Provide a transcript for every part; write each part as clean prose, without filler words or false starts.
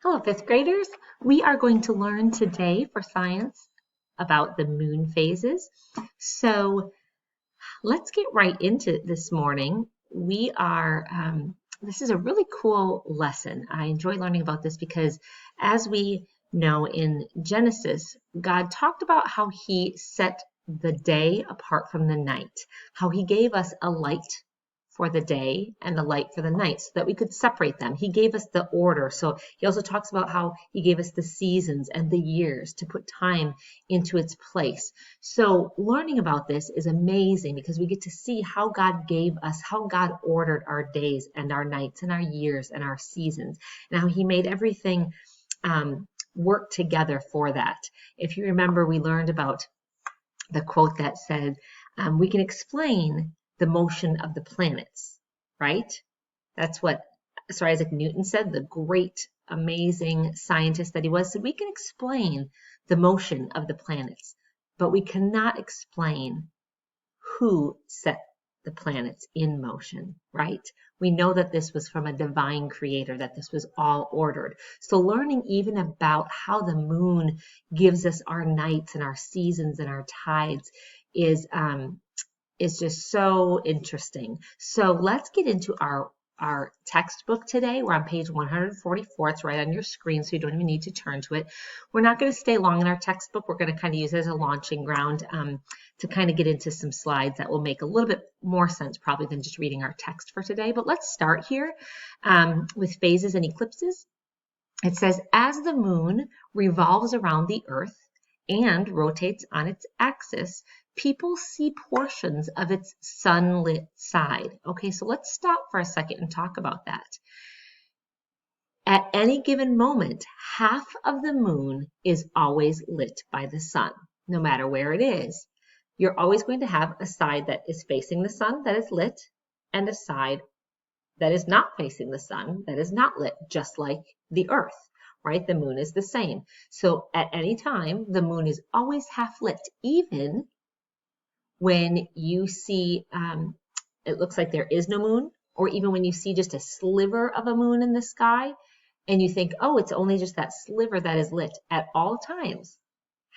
Hello, fifth graders. We are going to learn today for science about the moon phases. So let's get right into it this morning. This is a really cool lesson. I enjoy learning about this because as we know in Genesis, God talked about how he set the day apart from the night, how he gave us a light for the day and the light for the night so that we could separate them. He gave us the order. So he also talks about how he gave us the seasons and the years to put time into its place. So learning about this is amazing because we get to see how God gave us, how God ordered our days and our nights and our years and our seasons, and how he made everything work together for that. If you remember, we learned about the quote that said, we can explain the motion of the planets, right? That's what Sir Isaac Newton said, the great, amazing scientist that he was. So we can explain the motion of the planets, but we cannot explain who set the planets in motion, right? We know that this was from a divine creator, that this was all ordered. So learning even about how the moon gives us our nights and our seasons and our tides is just so interesting. So let's get into our textbook today. We're on page 144. It's right on your screen, so you don't even need to turn to it. We're not going to stay long in our textbook. We're going to kind of use it as a launching ground to kind of get into some slides that will make a little bit more sense probably than just reading our text for today. But let's start here with phases and eclipses. It says, as the moon revolves around the earth and rotates on its axis, people see portions of its sunlit side. Okay, so let's stop for a second and talk about that. At any given moment, half of the moon is always lit by the sun, no matter where it is. You're always going to have a side that is facing the sun that is lit and a side that is not facing the sun that is not lit, just like the earth. Right? The moon is the same. So at any time, the moon is always half lit, even when you see it looks like there is no moon, or even when you see just a sliver of a moon in the sky and you think, oh, it's only just that sliver that is lit. At all times,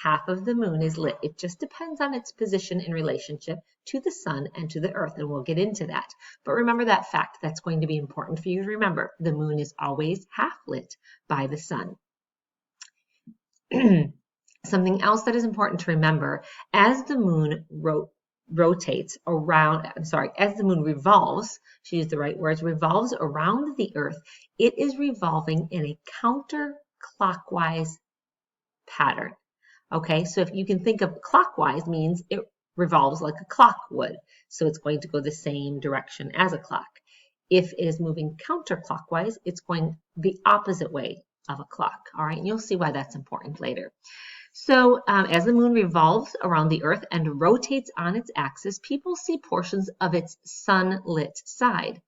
half of the moon is lit. It just depends on its position in relationship to the sun and to the earth, and we'll get into that. But remember that fact. That's going to be important for you to remember. The moon is always half lit by the sun. Something else that is important to remember, as the moon rotates around, as the moon revolves, she used the right words, revolves around the earth, it is revolving in a counterclockwise pattern. Okay, so if you can think of clockwise means it revolves like a clock would. So it's going to go the same direction as a clock. If it is moving counterclockwise, it's going the opposite way of a clock. All right, and you'll see why that's important later. So as the moon revolves around the earth and rotates on its axis, people see portions of its sunlit side.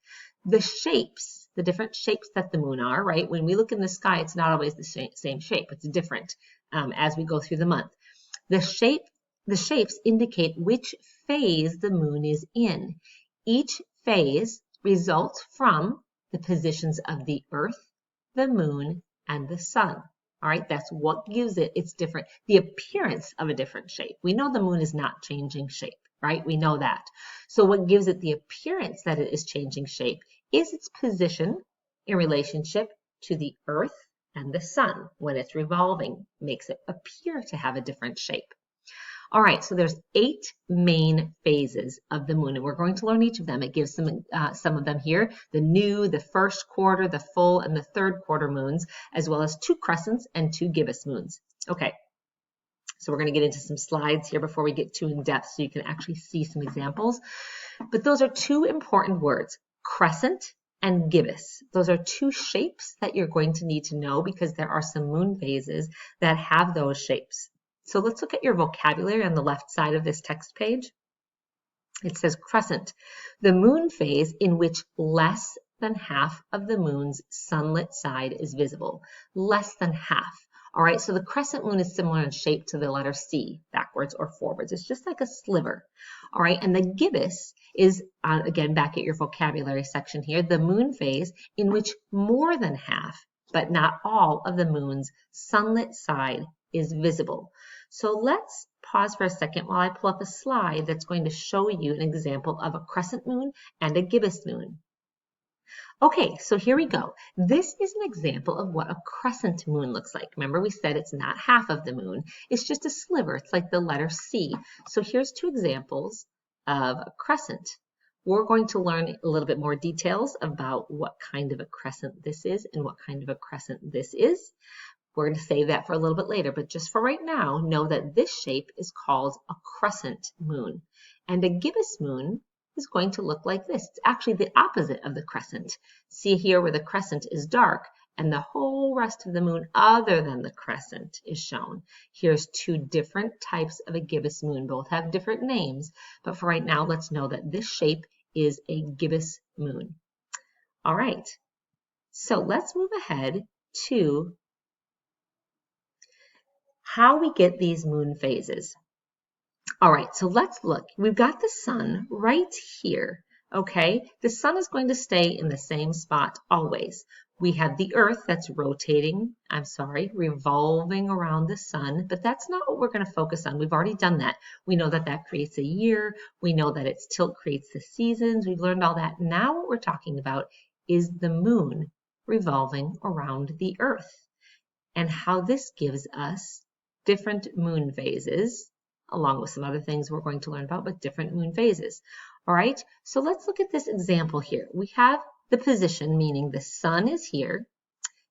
The shapes, the different shapes that the moon are, right? When we look in the sky, it's not always the same shape. It's different as we go through the month. The shapes indicate which phase the moon is in. Each phase results from the positions of the earth, the moon, and the sun. All right, that's what gives it its different, the appearance of a different shape. We know the moon is not changing shape, right? We know that. So what gives it the appearance that it is changing shape is its position in relationship to the earth and the sun. When it's revolving, makes it appear to have a different shape. All right, so there's 8 main phases of the moon, and we're going to learn each of them. It gives some of them here, the new, the first quarter, the full, and the third quarter moons, as well as 2 crescents and 2 gibbous moons. Okay, so we're going to get into some slides here before we get too in depth so you can actually see some examples. But those are 2 important words, crescent and gibbous. Those are 2 shapes that you're going to need to know because there are some moon phases that have those shapes. So let's look at your vocabulary on the left side of this text page. It says crescent, the moon phase in which less than half of the moon's sunlit side is visible. Less than half. All right, so the crescent moon is similar in shape to the letter C, backwards or forwards. It's just like a sliver. All right, and the gibbous is, again, back at your vocabulary section here, the moon phase in which more than half but not all of the moon's sunlit side is visible. So let's pause for a second while I pull up a slide that's going to show you an example of a crescent moon and a gibbous moon. Okay, so here we go. This is an example of what a crescent moon looks like. Remember we said it's not half of the moon, it's just a sliver. It's like the letter C. So here's two examples of a crescent. We're going to learn a little bit more details about what kind of a crescent this is and what kind of a crescent this is. We're going to save that for a little bit later, but just for right now, know that this shape is called a crescent moon. And a gibbous moon is going to look like this. It's actually the opposite of the crescent. See here where the crescent is dark and the whole rest of the moon other than the crescent is shown. Here's two different types of a gibbous moon. Both have different names, but for right now, let's know that this shape is a gibbous moon. All right, so let's move ahead to how we get these moon phases. All right, so let's look. We've got the sun right here, okay? The sun is going to stay in the same spot always. We have the earth that's revolving around the sun, but that's not what we're going to focus on. We've already done that. We know that that creates a year. We know that its tilt creates the seasons. We've learned all that. Now what we're talking about is the moon revolving around the earth and how this gives us different moon phases, along with some other things we're going to learn about, but different moon phases. All right, so let's look at this example here. We have the position, meaning the sun is here,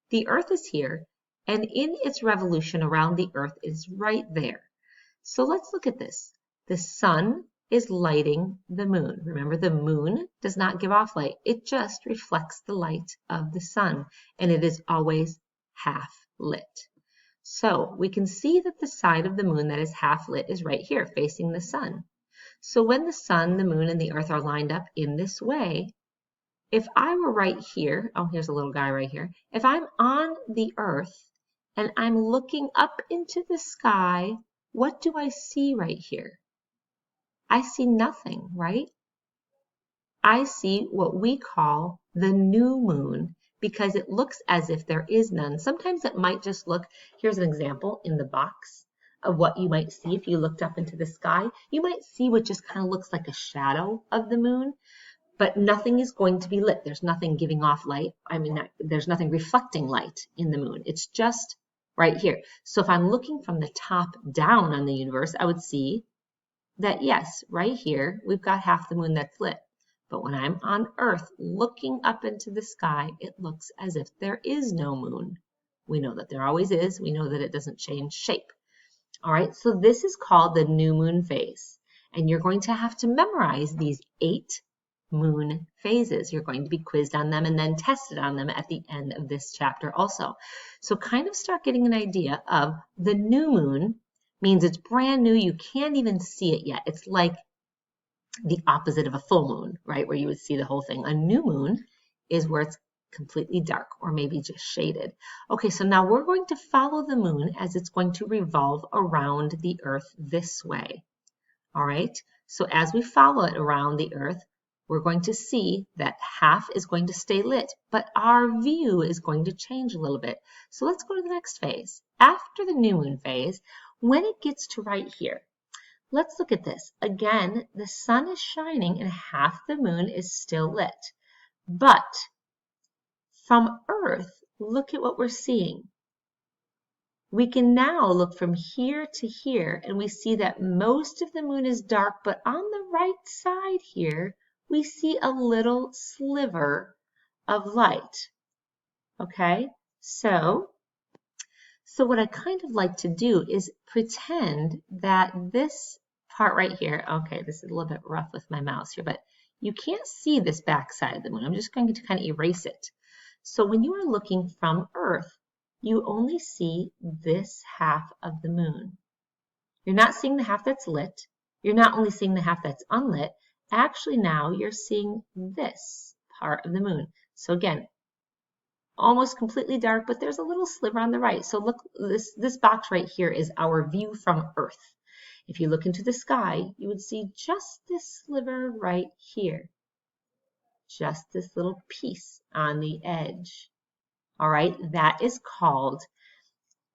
the earth is here, and in its revolution around the earth is right there. So let's look at this. The sun is lighting the moon. Remember, the moon does not give off light. It just reflects the light of the sun, and it is always half lit. So we can see that the side of the moon that is half lit is right here, facing the sun. So when the sun, the moon, and the earth are lined up in this way, if I were right here, oh, here's a little guy right here. If I'm on the earth and I'm looking up into the sky, what do I see right here? I see nothing, right? I see what we call the new moon, because it looks as if there is none. Sometimes it might just look, here's an example in the box of what you might see if you looked up into the sky. You might see what just kind of looks like a shadow of the moon, but nothing is going to be lit. There's nothing giving off light. There's nothing reflecting light in the moon. It's just right here. So if I'm looking from the top down on the universe, I would see that yes, right here, we've got half the moon that's lit. But when I'm on Earth looking up into the sky, it looks as if there is no moon. We know that there always is. We know that it doesn't change shape. All right, so this is called the new moon phase. And you're going to have to memorize these 8 moon phases. You're going to be quizzed on them and then tested on them at the end of this chapter also. So kind of start getting an idea of the new moon means it's brand new. You can't even see it yet. It's like the opposite of a full moon, right? Where you would see the whole thing. A new moon is where it's completely dark or maybe just shaded. Okay, so now we're going to follow the moon as it's going to revolve around the earth this way. All right, so as we follow it around the earth, we're going to see that half is going to stay lit, but our view is going to change a little bit. So let's go to the next phase. After the new moon phase, when it gets to right here, let's look at this. Again, the sun is shining and half the moon is still lit. But from Earth, look at what we're seeing. We can now look from here to here and we see that most of the moon is dark, but on the right side here, we see a little sliver of light. Okay, so what I kind of like to do is pretend that this part right here, okay, this is a little bit rough with my mouse here, but you can't see this back side of the moon. I'm just going to kind of erase it. So when you are looking from Earth, you only see this half of the moon. You're not seeing the half that's lit. You're not only seeing the half that's unlit. Actually now you're seeing this part of the moon. So again, almost completely dark, but there's a little sliver on the right. So look, this box right here is our view from Earth. If you look into the sky, you would see just this sliver right here. Just this little piece on the edge. All right, that is called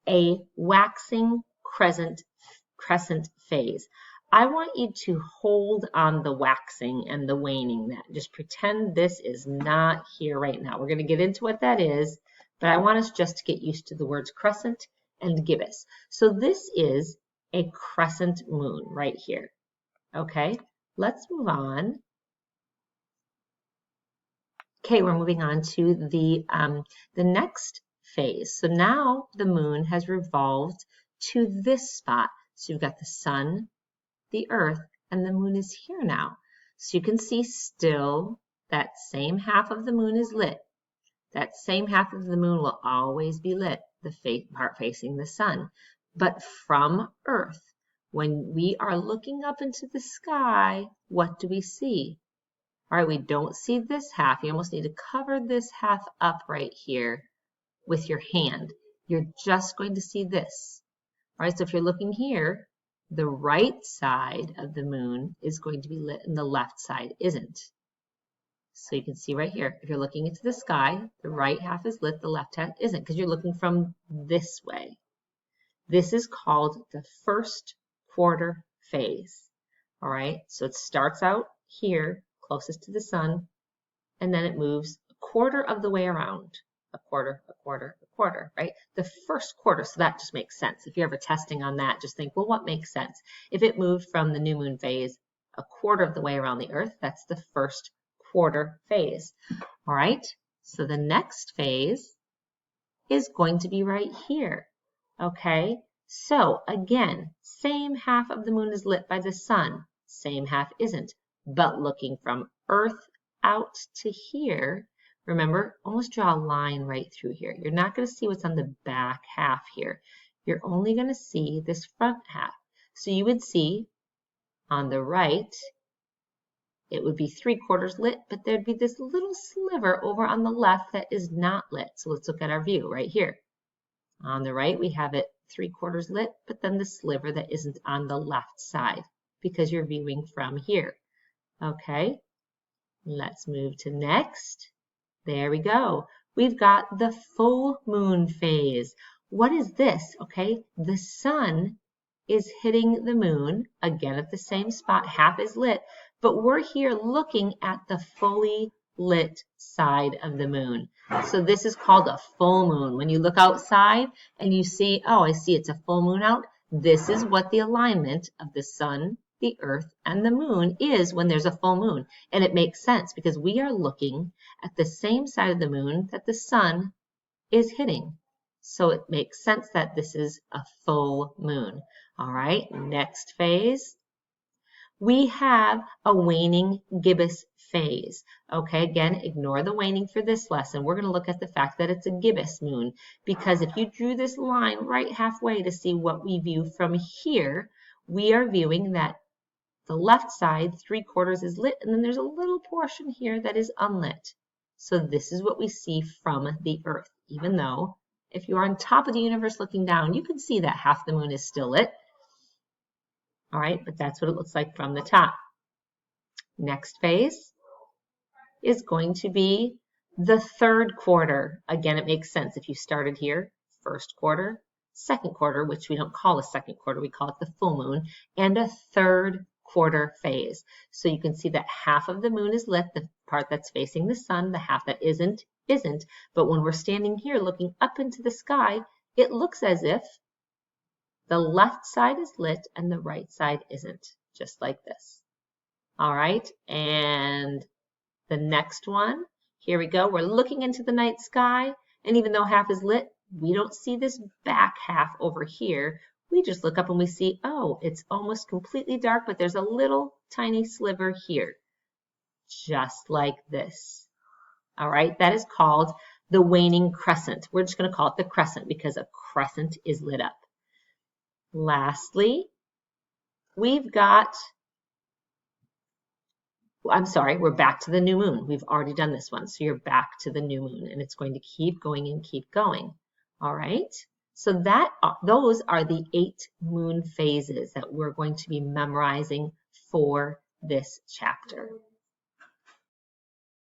a waxing crescent phase. I want you to hold on the waxing and the waning. That just pretend this is not here right now. We're going to get into what that is, but I want us just to get used to the words crescent and gibbous. So this is a crescent moon right here. Okay, let's move on. Okay, we're moving on to the next phase. So now the moon has revolved to this spot. So you've got the sun, the earth, and the moon is here now. So you can see still that same half of the moon is lit. That same half of the moon will always be lit, the part facing the sun. But from earth, when we are looking up into the sky, what do we see? All right, we don't see this half. You almost need to cover this half up right here with your hand. You're just going to see this. All right, so if you're looking here, the right side of the moon is going to be lit and the left side isn't. So you can see right here, if you're looking into the sky, the right half is lit, the left half isn't, because you're looking from this way. This is called the first quarter phase. All right, so it starts out here, closest to the sun, and then it moves a quarter of the way around. A quarter, a quarter, a quarter, right? The first quarter, so that just makes sense. If you're ever testing on that, just think, well, what makes sense? If it moved from the new moon phase a quarter of the way around the earth, that's the first quarter phase. All right, so the next phase is going to be right here. Okay, so again, same half of the moon is lit by the sun, same half isn't, but looking from earth out to here, remember, almost draw a line right through here. You're not going to see what's on the back half here. You're only going to see this front half. So you would see on the right, it would be 3/4 lit, but there'd be this little sliver over on the left that is not lit. So let's look at our view right here. On the right, we have it 3/4 lit, but then the sliver that isn't on the left side because you're viewing from here. Okay, let's move to next. There we go. We've got the full moon phase. What is this? Okay, the sun is hitting the moon, again at the same spot, half is lit, but we're here looking at the fully lit side of the moon. So this is called a full moon. When you look outside and you see, oh, I see it's a full moon out, this is what the alignment of the sun, the earth, and the moon is when there's a full moon. And it makes sense because we are looking at the same side of the moon that the sun is hitting. So it makes sense that this is a full moon. All right, next phase. We have a waning gibbous phase. Okay, again, ignore the waning for this lesson. We're going to look at the fact that it's a gibbous moon because if you drew this line right halfway to see what we view from here, we are viewing that the left side, 3/4 is lit, and then there's a little portion here that is unlit. So this is what we see from the earth, even though if you're on top of the universe looking down, you can see that half the moon is still lit. All right, but that's what it looks like from the top. Next phase is going to be the third quarter. Again, it makes sense if you started here, first quarter, second quarter, which we don't call a second quarter, we call it the full moon, and a third quarter phase. So you can see that half of the moon is lit, the part that's facing the sun, the half that isn't. But when we're standing here looking up into the sky, it looks as if the left side is lit and the right side isn't, just like this. All right, and the next one, here we go. We're looking into the night sky, and even though half is lit, we don't see this back half over here. We just look up and we see, oh, it's almost completely dark, but there's a little tiny sliver here, just like this. All right, that is called the waning crescent. We're just going to call it the crescent because a crescent is lit up. Lastly, we've got, we're back to the new moon. We've already done this one, so you're back to the new moon, and it's going to keep going and keep going. All right, so those are the 8 moon phases that we're going to be memorizing for this chapter.